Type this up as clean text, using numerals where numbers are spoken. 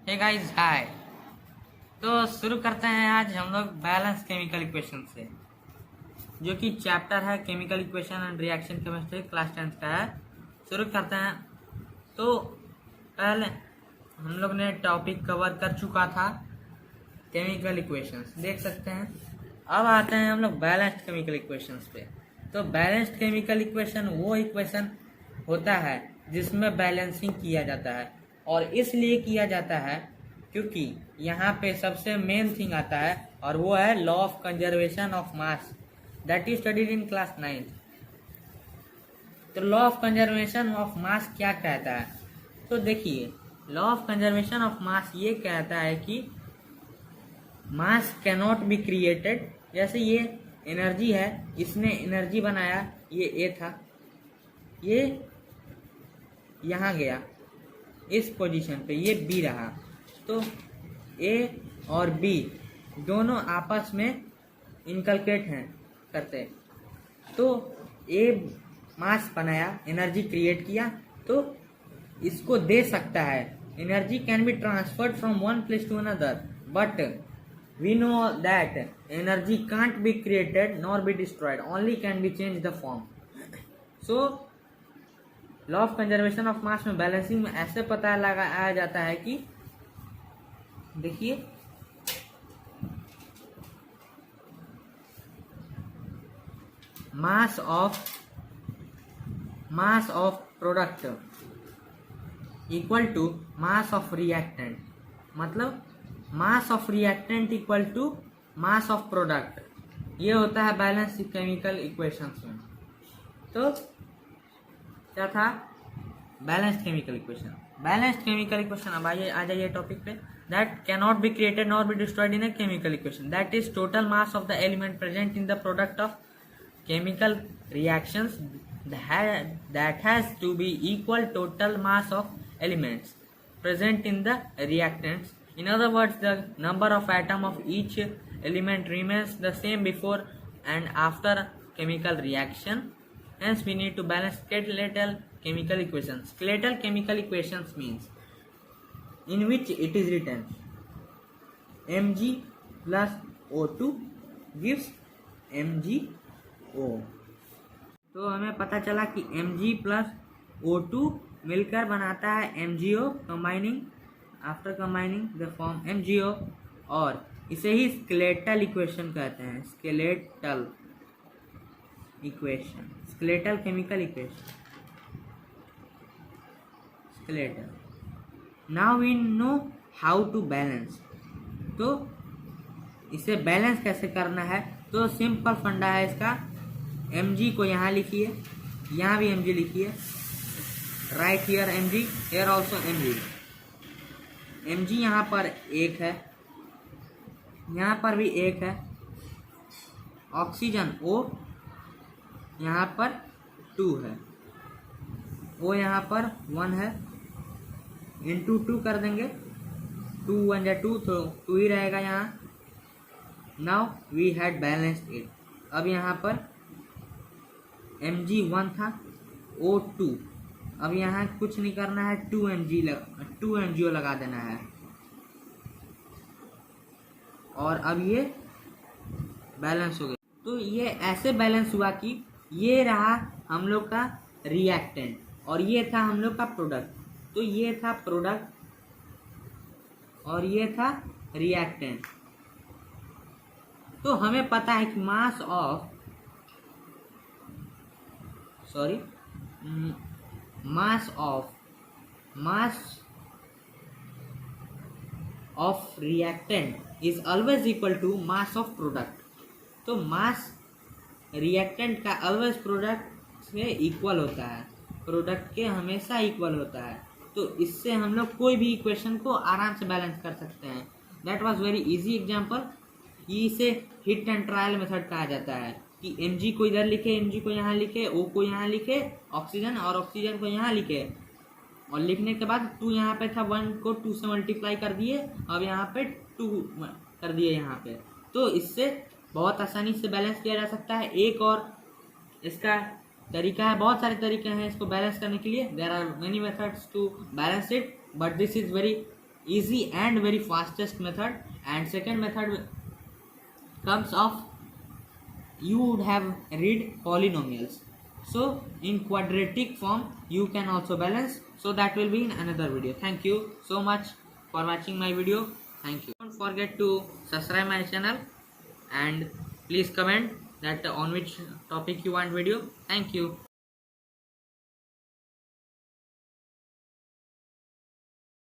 Hey guys hi. तो शुरू करते हैं आज हम लोग बैलेंस केमिकल इक्वेशन से, जो कि चैप्टर है chemical equation and reaction chemistry, class 10 का है। शुरू करते हैं। तो पहले हम लोग ने टॉपिक कवर कर चुका था केमिकल इक्वेशंस, देख सकते हैं। अब आते हैं हम लोग बैलेंस्ड केमिकल इक्वेशंस पे। तो बैलेंस्ड केमिकल इक्वेशन वो इक्वेशन होता है जिसमें बैलेंसिंग किया जाता है, और इसलिए किया जाता है क्योंकि यहाँ पे सबसे मेन थिंग आता है, और वो है law of conservation of mass, that is studied in class 9। तो law of conservation of mass क्या कहता है? तो देखिए, law of conservation of mass ये कहता है कि मास कैनॉट बी क्रिएटेड। जैसे ये एनर्जी है, इसने एनर्जी बनाया, ये ए था, ये यहाँ गया इस पोजीशन पे, ये बी रहा। तो ए और बी दोनों आपस में इनकलकेट हैं करते। तो ए मास बनाया, एनर्जी क्रिएट किया, तो इसको दे सकता है। Energy can be transferred from one place to another, but we know that energy can't be created nor be destroyed, only can be changed the form. So law of conservation of mass में balancing में ऐसे पता लगाया जाता है कि देखिए, mass of product equal to mass of reactant, मतलब mass of reactant equal to mass of product. ये होता है बैलेंस केमिकल इक्वेशंस में। तो क्या था? Balanced chemical equation. Balanced chemical equation, अब आइए आ जाइए टॉपिक पे। That can not be created nor be destroyed in a chemical equation, that is total mass of the element present in the product of chemical reactions that has to be equal total mass of elements present in the reactants. In other words, the number of atom of each element remains the same before and after chemical reaction. Hence, we need to balance skeletal chemical equations. Skeletal chemical equations means in which it is written Mg plus O2 gives MgO. तो हमें पता चला कि Mg plus O2 मिलकर बनाता है MgO, combining after combining the form MgO, और इसे ही स्केलेटल इक्वेशन कहते हैं। Skeletal equation, skeletal chemical equation, skeletal. Now we know how to balance. तो इसे बैलेंस कैसे करना है? तो सिंपल फंडा है इसका। Mg को यहाँ लिखिए, यहाँ भी Mg लिखिए, right here Mg, here also Mg। Mg यहाँ पर एक है, यहाँ पर भी एक है। ऑक्सीजन O यहाँ पर 2 है, O यहाँ पर 1 है, इंटू 2 कर देंगे, 2 1 या 2, तो 2 ही रहेगा यहाँ। Now we had balanced it. अब यहाँ पर Mg1 था, O2, अब यहाँ कुछ नहीं करना है, 2 MgO लगा देना है, और अब ये बैलेंस हो गया। तो ये ऐसे बैलेंस हुआ कि ये रहा हम लोग का रिएक्टेंट और ये था हम लोग का प्रोडक्ट। तो ये था प्रोडक्ट और ये था रिएक्टेंट। तो हमें पता है कि mass of reactant is always equal to mass of product. तो मास रिएक्टेंट का ऑलवेज प्रोडक्ट से इक्वल होता है, प्रोडक्ट के हमेशा इक्वल होता है। तो इससे हम लोग कोई भी इक्वेशन को आराम से बैलेंस कर सकते हैं। That was very easy example. इसे हिट एंड ट्रायल मेथड कहा जाता है कि Mg को इधर लिखे, Mg को यहाँ लिखे, O को यहाँ लिखे, ऑक्सीजन और ऑक्सीजन को यहाँ लिखे, और लिखने के बाद 2 यहाँ पे था, 1 को 2 से मल्टीप्लाई कर दिए, अब यहाँ पे 2 कर दिए यहाँ पे। तो इससे बहुत आसानी से बैलेंस किया जा सकता है। एक और इसका तरीका है, बहुत सारे तरीके हैं इसको बैलेंस करने के लिए। There are many methods to balance it, but this is very easy and very fastest method. And second method comes of, you would have read polynomials. So in quadratic form you can also balance. So that will be in another video. Thank you so much for watching my video. Thank you. Don't forget to subscribe my channel and please comment that on which topic you want video. Thank you.